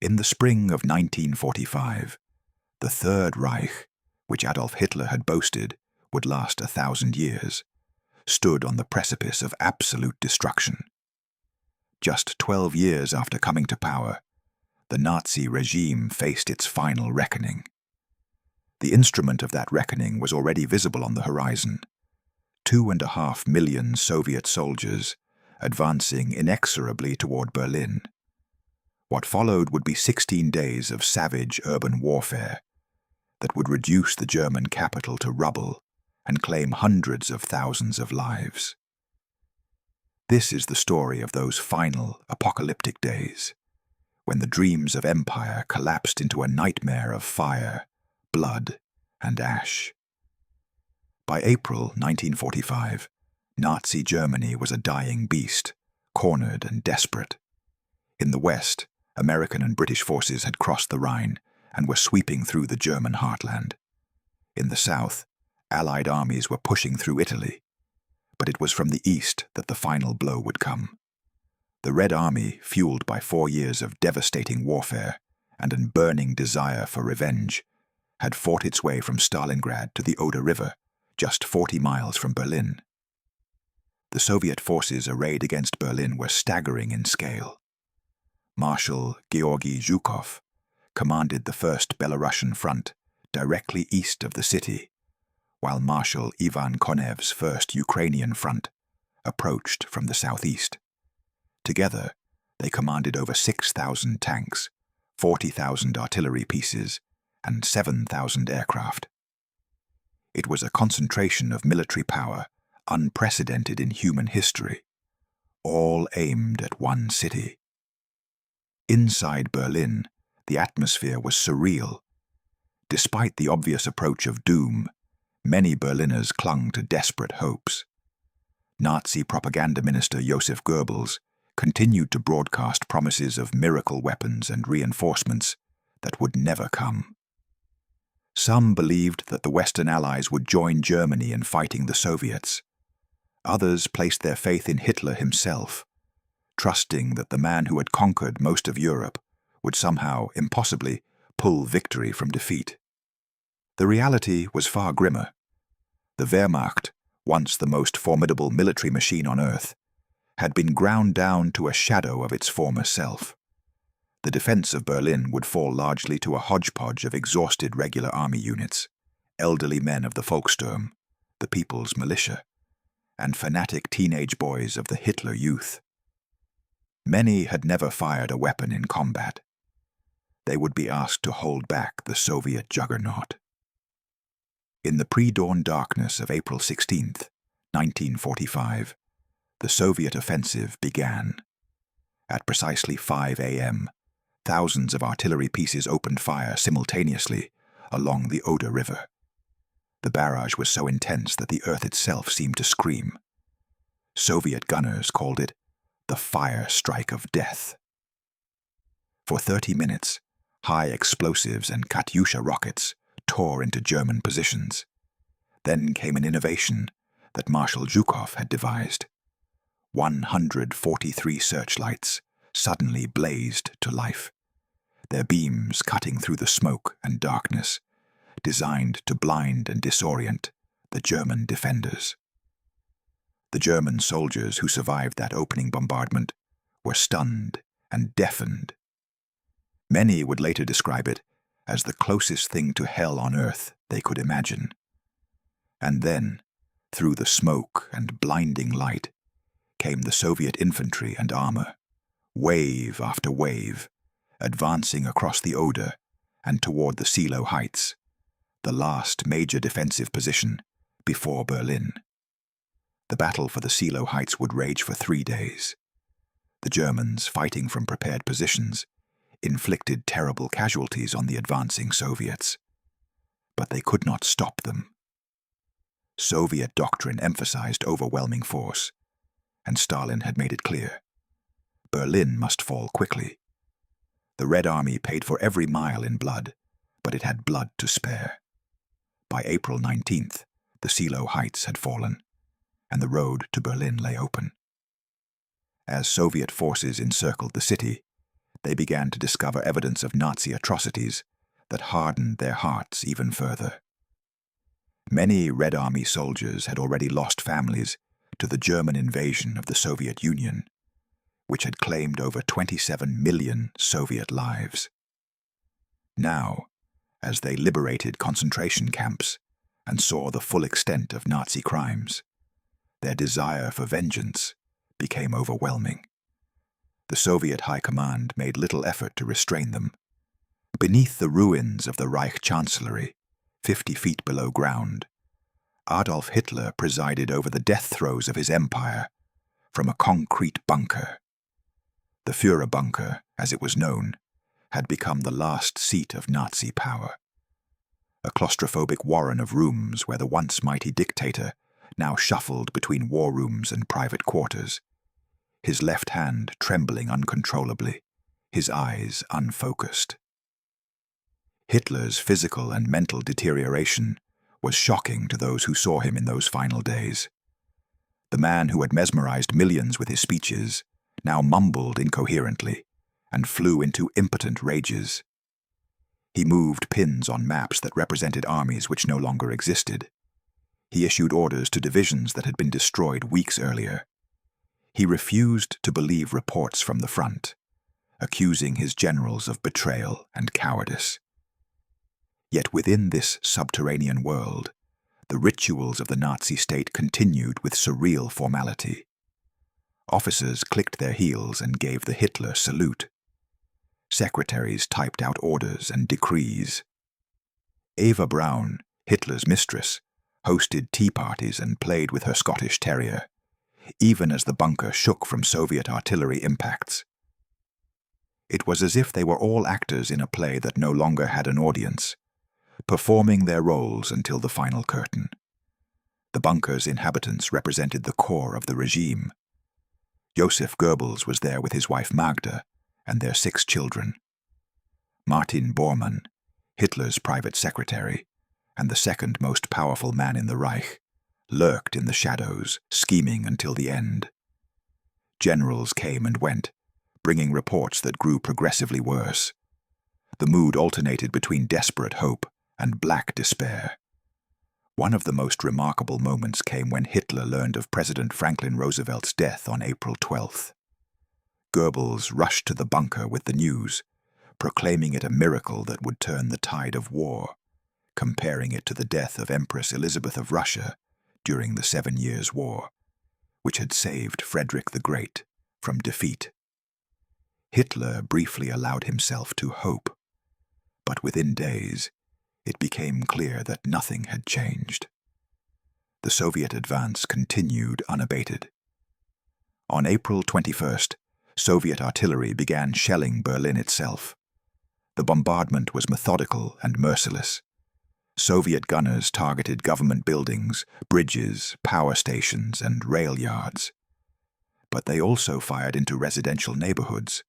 In the spring of 1945, the Third Reich, which Adolf Hitler had boasted would last 1,000 years, stood on the precipice of absolute destruction. Just 12 years after coming to power, the Nazi regime faced its final reckoning. The instrument of that reckoning was already visible on the horizon. 2.5 million Soviet soldiers advancing inexorably toward Berlin. What followed would be 16 days of savage urban warfare that would reduce the German capital to rubble and claim hundreds of thousands of lives. This is the story of those final apocalyptic days, when the dreams of empire collapsed into a nightmare of fire, blood, and ash. By April 1945, Nazi Germany was a dying beast, cornered and desperate. In the West, American and British forces had crossed the Rhine and were sweeping through the German heartland. In the South, Allied armies were pushing through Italy, but it was from the East that the final blow would come. The Red Army, fueled by 4 years of devastating warfare and a burning desire for revenge, had fought its way from Stalingrad to the Oder River, just 40 miles from Berlin. The Soviet forces arrayed against Berlin were staggering in scale. Marshal Georgy Zhukov commanded the 1st Belarusian Front directly east of the city, while Marshal Ivan Konev's 1st Ukrainian Front approached from the southeast. Together, they commanded over 6,000 tanks, 40,000 artillery pieces, and 7,000 aircraft. It was a concentration of military power unprecedented in human history, all aimed at one city. Inside Berlin, the atmosphere was surreal. Despite the obvious approach of doom, many Berliners clung to desperate hopes. Nazi propaganda minister Joseph Goebbels continued to broadcast promises of miracle weapons and reinforcements that would never come. Some believed that the Western Allies would join Germany in fighting the Soviets. Others placed their faith in Hitler himself, trusting that the man who had conquered most of Europe would somehow, impossibly, pull victory from defeat. The reality was far grimmer. The Wehrmacht, once the most formidable military machine on earth, had been ground down to a shadow of its former self. The defense of Berlin would fall largely to a hodgepodge of exhausted regular army units, elderly men of the Volkssturm, the People's Militia, and fanatic teenage boys of the Hitler Youth. Many had never fired a weapon in combat. They would be asked to hold back the Soviet juggernaut. In the pre-dawn darkness of April 16, 1945, the Soviet offensive began. At precisely 5 a.m., thousands of artillery pieces opened fire simultaneously along the Oder River. The barrage was so intense that the earth itself seemed to scream. Soviet gunners called it the fire strike of death. For 30 minutes, high explosives and Katyusha rockets tore into German positions. Then came an innovation that Marshal Zhukov had devised. 143 searchlights suddenly blazed to life, their beams cutting through the smoke and darkness, designed to blind and disorient the German defenders. The German soldiers who survived that opening bombardment were stunned and deafened. Many would later describe it as the closest thing to hell on earth they could imagine. And then, through the smoke and blinding light, came the Soviet infantry and armor, wave after wave, advancing across the Oder and toward the Silo Heights, the last major defensive position before Berlin. The battle for the Silo Heights would rage for 3 days. The Germans, fighting from prepared positions, inflicted terrible casualties on the advancing Soviets. But they could not stop them. Soviet doctrine emphasized overwhelming force, and Stalin had made it clear. Berlin must fall quickly. The Red Army paid for every mile in blood, but it had blood to spare. By April 19th, the Silo Heights had fallen, and the road to Berlin lay open. As Soviet forces encircled the city, they began to discover evidence of Nazi atrocities that hardened their hearts even further. Many Red Army soldiers had already lost families to the German invasion of the Soviet Union, which had claimed over 27 million Soviet lives. Now, as they liberated concentration camps and saw the full extent of Nazi crimes, their desire for vengeance became overwhelming. The Soviet High Command made little effort to restrain them. Beneath the ruins of the Reich Chancellery, 50 feet below ground, Adolf Hitler presided over the death throes of his empire from a concrete bunker. The Führer bunker, as it was known, had become the last seat of Nazi power. A claustrophobic warren of rooms where the once mighty dictator now shuffled between war rooms and private quarters, his left hand trembling uncontrollably, his eyes unfocused. Hitler's physical and mental deterioration was shocking to those who saw him in those final days. The man who had mesmerized millions with his speeches now mumbled incoherently and flew into impotent rages. He moved pins on maps that represented armies which no longer existed. He issued orders to divisions that had been destroyed weeks earlier. He refused to believe reports from the front, accusing his generals of betrayal and cowardice. Yet within this subterranean world, the rituals of the Nazi state continued with surreal formality. Officers clicked their heels and gave the Hitler salute. Secretaries typed out orders and decrees. Eva Braun, Hitler's mistress, hosted tea parties and played with her Scottish terrier, even as the bunker shook from Soviet artillery impacts. It was as if they were all actors in a play that no longer had an audience, performing their roles until the final curtain. The bunker's inhabitants represented the core of the regime. Joseph Goebbels was there with his wife Magda and their 6 children. Martin Bormann, Hitler's private secretary, and the second most powerful man in the Reich, lurked in the shadows, scheming until the end. Generals came and went, bringing reports that grew progressively worse. The mood alternated between desperate hope and black despair. One of the most remarkable moments came when Hitler learned of President Franklin Roosevelt's death on April 12th. Goebbels rushed to the bunker with the news, proclaiming it a miracle that would turn the tide of war, comparing it to the death of Empress Elizabeth of Russia during the 7 Years' War, which had saved Frederick the Great from defeat. Hitler briefly allowed himself to hope, but within days, it became clear that nothing had changed. The Soviet advance continued unabated. On April 21st, Soviet artillery began shelling Berlin itself. The bombardment was methodical and merciless. Soviet gunners targeted government buildings, bridges, power stations, and rail yards. But they also fired into residential neighborhoods.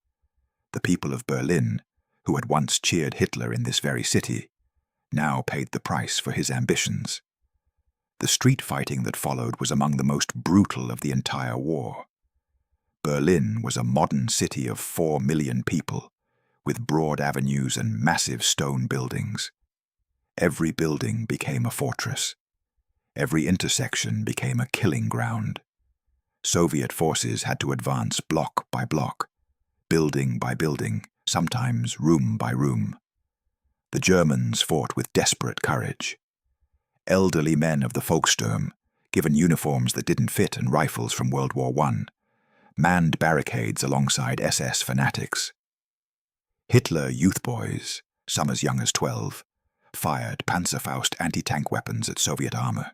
The people of Berlin, who had once cheered Hitler in this very city, now paid the price for his ambitions. The street fighting that followed was among the most brutal of the entire war. Berlin was a modern city of 4 million people, with broad avenues and massive stone buildings. Every building became a fortress. Every intersection became a killing ground. Soviet forces had to advance block by block, building by building, sometimes room by room. The Germans fought with desperate courage. Elderly men of the Volkssturm, given uniforms that didn't fit and rifles from World War I, manned barricades alongside SS fanatics. Hitler youth boys, some as young as 12, fired Panzerfaust anti-tank weapons at Soviet armor.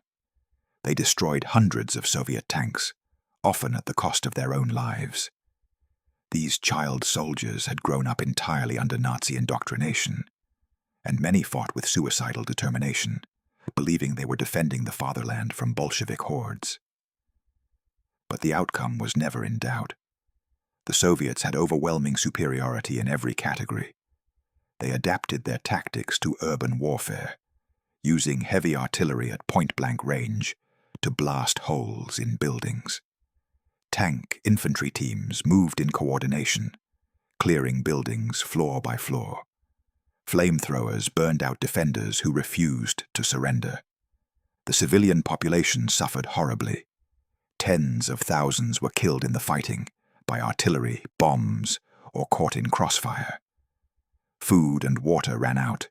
They destroyed hundreds of Soviet tanks, often at the cost of their own lives. These child soldiers had grown up entirely under Nazi indoctrination, and many fought with suicidal determination, believing they were defending the fatherland from Bolshevik hordes. But the outcome was never in doubt. The Soviets had overwhelming superiority in every category. They adapted their tactics to urban warfare, using heavy artillery at point-blank range to blast holes in buildings. Tank infantry teams moved in coordination, clearing buildings floor by floor. Flamethrowers burned out defenders who refused to surrender. The civilian population suffered horribly. Tens of thousands were killed in the fighting by artillery, bombs, or caught in crossfire. Food and water ran out.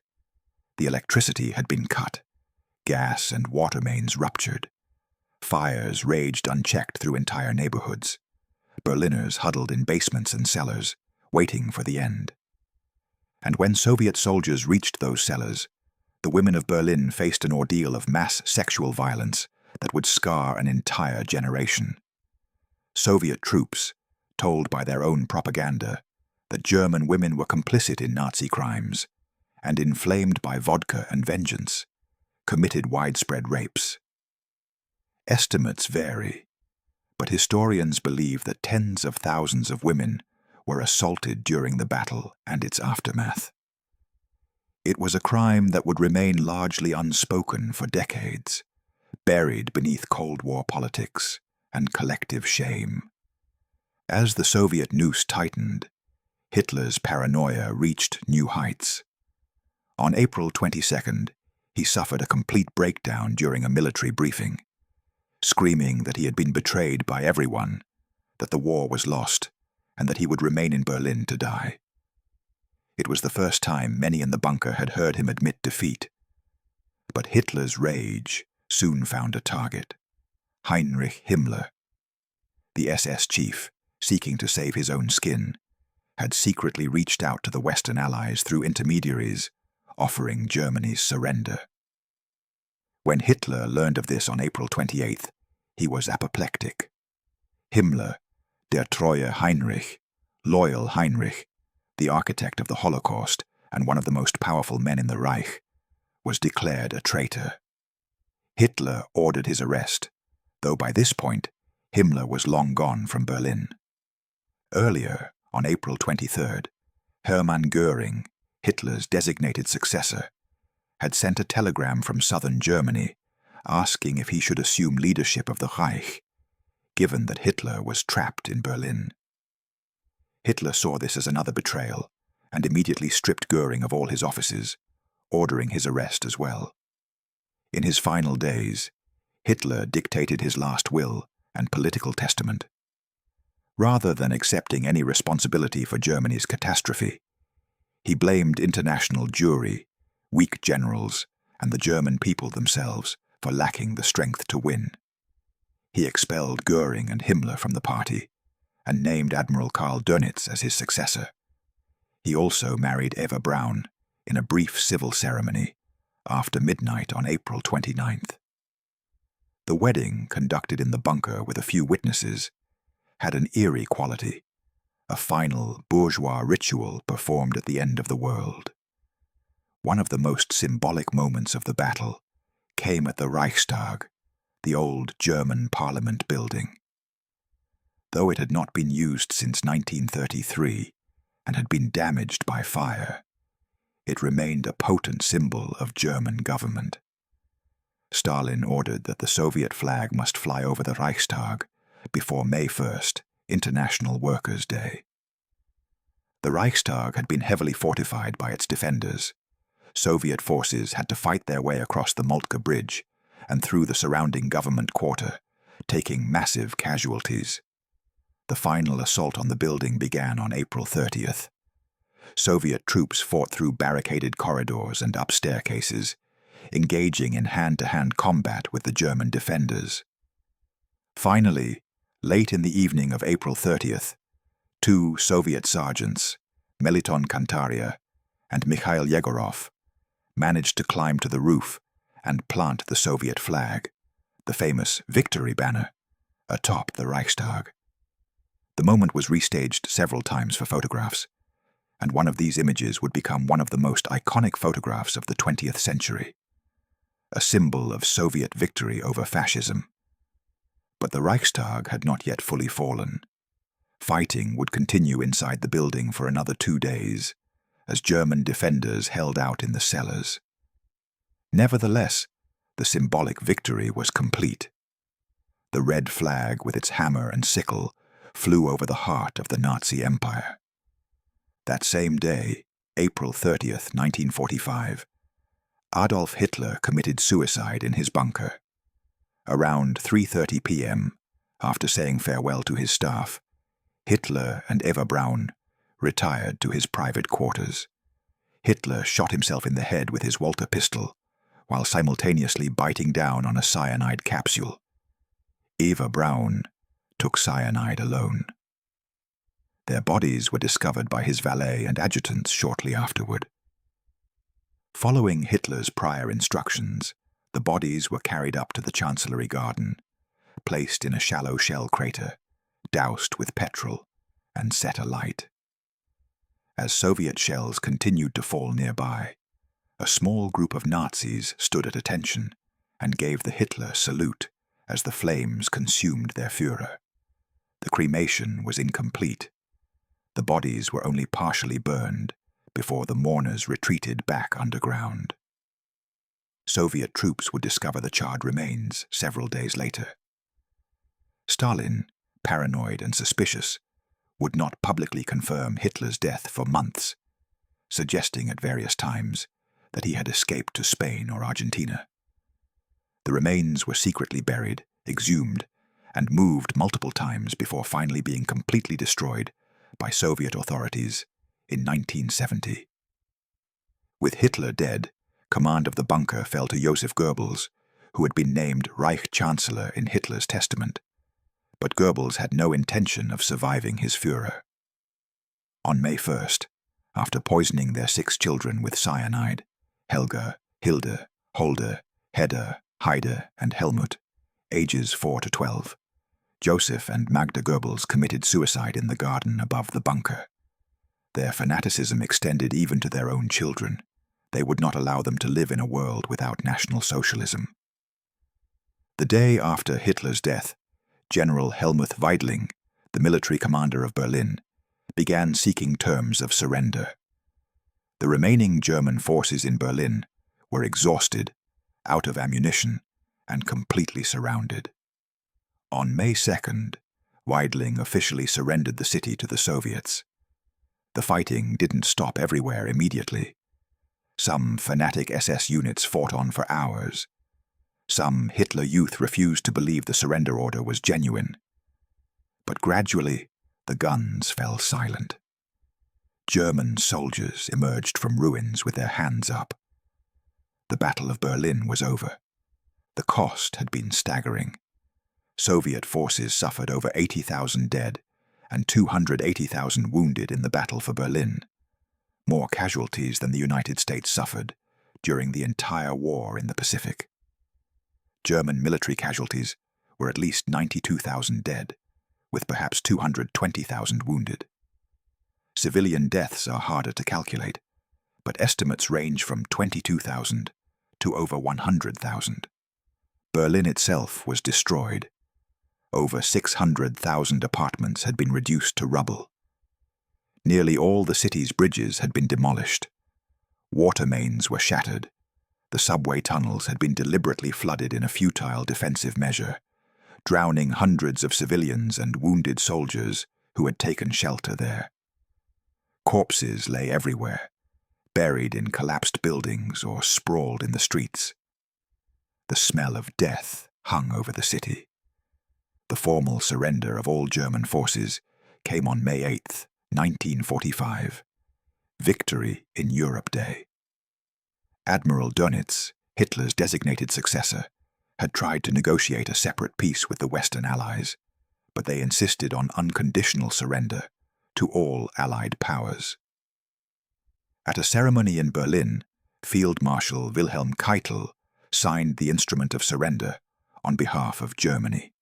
The electricity had been cut. Gas and water mains ruptured. Fires raged unchecked through entire neighborhoods. Berliners huddled in basements and cellars, waiting for the end. And when Soviet soldiers reached those cellars, the women of Berlin faced an ordeal of mass sexual violence that would scar an entire generation. Soviet troops, told by their own propaganda that German women were complicit in Nazi crimes and, inflamed by vodka and vengeance, committed widespread rapes. Estimates vary, but historians believe that tens of thousands of women were assaulted during the battle and its aftermath. It was a crime that would remain largely unspoken for decades, buried beneath Cold War politics and collective shame. As the Soviet noose tightened, Hitler's paranoia reached new heights. On April 22nd, he suffered a complete breakdown during a military briefing, screaming that he had been betrayed by everyone, that the war was lost, and that he would remain in Berlin to die. It was the first time many in the bunker had heard him admit defeat. But Hitler's rage soon found a target: Heinrich Himmler. The SS chief, seeking to save his own skin, had secretly reached out to the Western Allies through intermediaries, offering Germany's surrender. When Hitler learned of this on April 28th, he was apoplectic. Himmler, der treue Heinrich, loyal Heinrich, the architect of the Holocaust and one of the most powerful men in the Reich, was declared a traitor. Hitler ordered his arrest, though by this point Himmler was long gone from Berlin. Earlier, on April 23rd, Hermann Göring, Hitler's designated successor, had sent a telegram from southern Germany asking if he should assume leadership of the Reich, given that Hitler was trapped in Berlin. Hitler saw this as another betrayal and immediately stripped Göring of all his offices, ordering his arrest as well. In his final days, Hitler dictated his last will and political testament. Rather than accepting any responsibility for Germany's catastrophe, he blamed international Jewry, weak generals, and the German people themselves for lacking the strength to win. He expelled Göring and Himmler from the party and named Admiral Karl Dönitz as his successor. He also married Eva Braun in a brief civil ceremony after midnight on April 29th. The wedding, conducted in the bunker with a few witnesses, had an eerie quality, a final bourgeois ritual performed at the end of the world. One of the most symbolic moments of the battle came at the Reichstag, the old German parliament building. Though it had not been used since 1933 and had been damaged by fire, it remained a potent symbol of German government. Stalin ordered that the Soviet flag must fly over the Reichstag before May 1st, International Workers' Day. The Reichstag had been heavily fortified by its defenders. Soviet forces had to fight their way across the Moltke Bridge and through the surrounding government quarter, taking massive casualties. The final assault on the building began on April 30th. Soviet troops fought through barricaded corridors and up staircases, engaging in hand-to-hand combat with the German defenders. Finally, late in the evening of April 30th, two Soviet sergeants, Meliton Kantaria and Mikhail Yegorov, managed to climb to the roof and plant the Soviet flag, the famous victory banner, atop the Reichstag. The moment was restaged several times for photographs, and one of these images would become one of the most iconic photographs of the 20th century, a symbol of Soviet victory over fascism. But the Reichstag had not yet fully fallen. Fighting would continue inside the building for another 2 days, as German defenders held out in the cellars. Nevertheless, the symbolic victory was complete. The red flag with its hammer and sickle flew over the heart of the Nazi Empire. That same day, April 30th, 1945, Adolf Hitler committed suicide in his bunker. Around 3:30 p.m., after saying farewell to his staff, Hitler and Eva Braun retired to his private quarters. Hitler shot himself in the head with his Walter pistol, while simultaneously biting down on a cyanide capsule. Eva Braun took cyanide alone. Their bodies were discovered by his valet and adjutants shortly afterward. Following Hitler's prior instructions, the bodies were carried up to the Chancellery garden, placed in a shallow shell crater, doused with petrol, and set alight. As Soviet shells continued to fall nearby, a small group of Nazis stood at attention and gave the Hitler salute as the flames consumed their Führer. The cremation was incomplete. The bodies were only partially burned before the mourners retreated back underground. Soviet troops would discover the charred remains several days later. Stalin, paranoid and suspicious, would not publicly confirm Hitler's death for months, suggesting at various times that he had escaped to Spain or Argentina. The remains were secretly buried, exhumed, and moved multiple times before finally being completely destroyed by Soviet authorities in 1970. With Hitler dead, command of the bunker fell to Joseph Goebbels, who had been named Reich Chancellor in Hitler's testament, but Goebbels had no intention of surviving his Führer. On May 1st, after poisoning their 6 children with cyanide, Helga, Hilde, Holder, Hedda, Heide, and Helmut, ages 4 to 12, Joseph and Magda Goebbels committed suicide in the garden above the bunker. Their fanaticism extended even to their own children. They would not allow them to live in a world without National Socialism. The day after Hitler's death, General Helmuth Weidling, the military commander of Berlin, began seeking terms of surrender. The remaining German forces in Berlin were exhausted, out of ammunition, and completely surrounded. On May 2nd, Weidling officially surrendered the city to the Soviets. The fighting didn't stop everywhere immediately. Some fanatic SS units fought on for hours. Some Hitler youth refused to believe the surrender order was genuine. But gradually, the guns fell silent. German soldiers emerged from ruins with their hands up. The Battle of Berlin was over. The cost had been staggering. Soviet forces suffered over 80,000 dead and 280,000 wounded in the battle for Berlin, more casualties than the United States suffered during the entire war in the Pacific. German military casualties were at least 92,000 dead, with perhaps 220,000 wounded. Civilian deaths are harder to calculate, but estimates range from 22,000 to over 100,000. Berlin itself was destroyed. Over 600,000 apartments had been reduced to rubble. Nearly all the city's bridges had been demolished. Water mains were shattered. The subway tunnels had been deliberately flooded in a futile defensive measure, drowning hundreds of civilians and wounded soldiers who had taken shelter there. Corpses lay everywhere, buried in collapsed buildings or sprawled in the streets. The smell of death hung over the city. The formal surrender of all German forces came on May 8, 1945, Victory in Europe Day. Admiral Dönitz, Hitler's designated successor, had tried to negotiate a separate peace with the Western Allies, but they insisted on unconditional surrender to all Allied powers. At a ceremony in Berlin, Field Marshal Wilhelm Keitel signed the instrument of surrender on behalf of Germany.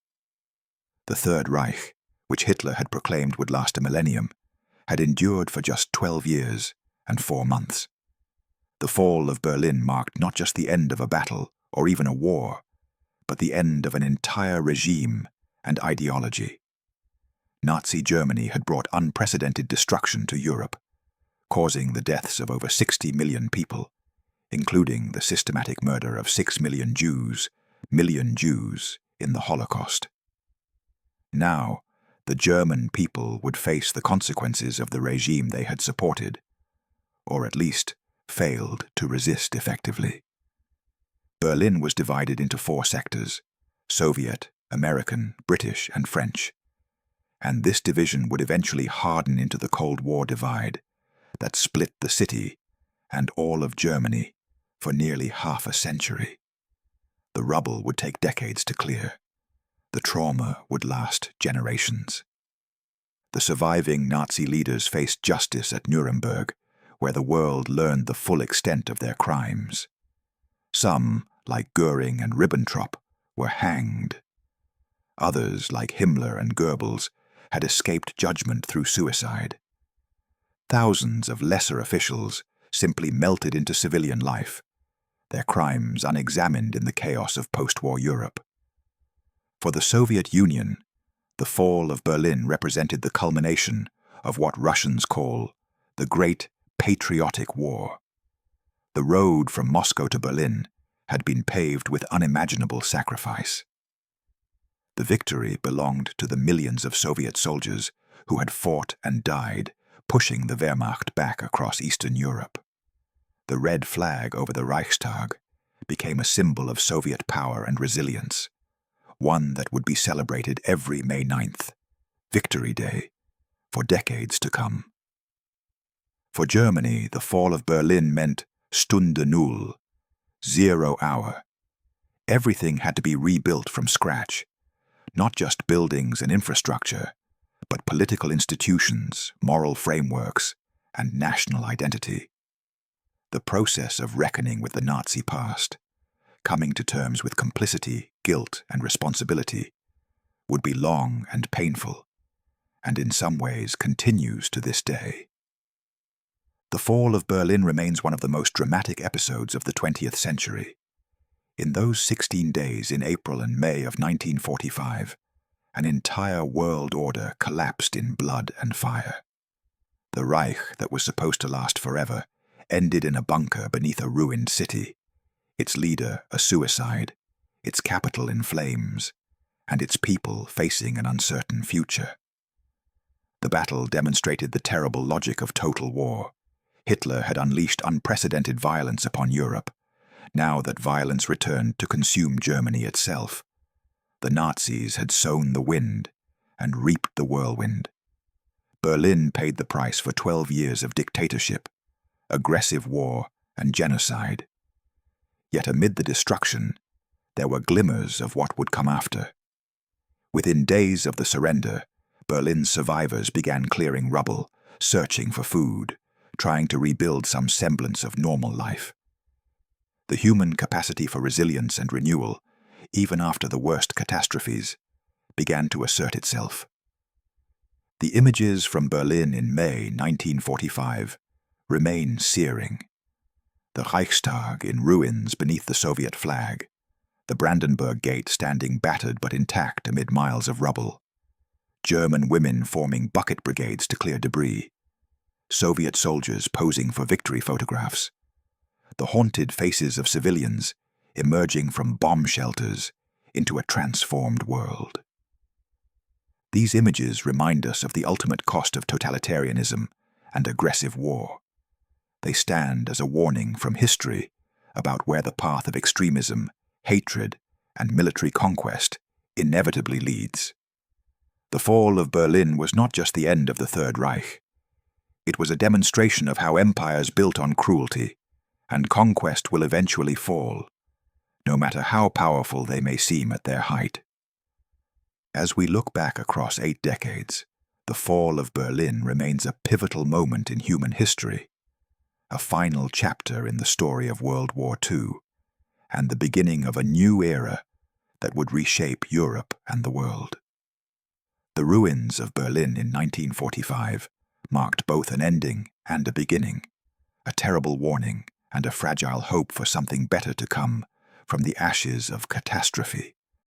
The Third Reich, which Hitler had proclaimed would last a millennium, had endured for just 12 years and 4 months. The fall of Berlin marked not just the end of a battle or even a war, but the end of an entire regime and ideology. Nazi Germany had brought unprecedented destruction to Europe, causing the deaths of over 60 million people, including the systematic murder of 6 million Jews in the Holocaust. Now, The German people would face the consequences of the regime they had supported, or at least failed to resist effectively. Berlin was divided into 4 sectors: Soviet, American, British, and French. And this division would eventually harden into the Cold War divide that split the city and all of Germany for nearly half a century. The rubble would take decades to clear. The trauma would last generations. The surviving Nazi leaders faced justice at Nuremberg, where the world learned the full extent of their crimes. Some, like Goering and Ribbentrop, were hanged. Others, like Himmler and Goebbels, had escaped judgment through suicide. Thousands of lesser officials simply melted into civilian life, their crimes unexamined in the chaos of post-war Europe. For the Soviet Union, the fall of Berlin represented the culmination of what Russians call the Great Patriotic War. The road from Moscow to Berlin had been paved with unimaginable sacrifice. The victory belonged to the millions of Soviet soldiers who had fought and died, pushing the Wehrmacht back across Eastern Europe. The red flag over the Reichstag became a symbol of Soviet power and resilience, one that would be celebrated every May 9th, Victory Day, for decades to come. For Germany, the fall of Berlin meant Stunde Null, 0 hour. Everything had to be rebuilt from scratch, not just buildings and infrastructure, but political institutions, moral frameworks, and national identity. The process of reckoning with the Nazi past, coming to terms with complicity, guilt, and responsibility, would be long and painful, and in some ways continues to this day. The fall of Berlin remains one of the most dramatic episodes of the 20th century. In those 16 days in April and May of 1945, an entire world order collapsed in blood and fire. The Reich that was supposed to last forever ended in a bunker beneath a ruined city, its leader a suicide, its capital in flames, and its people facing an uncertain future. The battle demonstrated the terrible logic of total war. Hitler had unleashed unprecedented violence upon Europe. Now that violence returned to consume Germany itself, the Nazis had sown the wind and reaped the whirlwind. Berlin paid the price for 12 years of dictatorship, aggressive war, and genocide. Yet amid the destruction, there were glimmers of what would come after. Within days of the surrender, Berlin's survivors began clearing rubble, searching for food, trying to rebuild some semblance of normal life. The human capacity for resilience and renewal, even after the worst catastrophes, began to assert itself. The images from Berlin in May 1945 remain searing. The Reichstag in ruins beneath the Soviet flag, the Brandenburg Gate standing battered but intact amid miles of rubble, German women forming bucket brigades to clear debris, Soviet soldiers posing for victory photographs, the haunted faces of civilians emerging from bomb shelters into a transformed world. These images remind us of the ultimate cost of totalitarianism and aggressive war. They stand as a warning from history about where the path of extremism, hatred, and military conquest inevitably leads. The fall of Berlin was not just the end of the Third Reich. It was a demonstration of how empires built on cruelty and conquest will eventually fall, no matter how powerful they may seem at their height. As we look back across 8 decades, the fall of Berlin remains a pivotal moment in human history, a final chapter in the story of World War II, and the beginning of a new era that would reshape Europe and the world. The ruins of Berlin in 1945 marked both an ending and a beginning, a terrible warning and a fragile hope for something better to come from the ashes of catastrophe.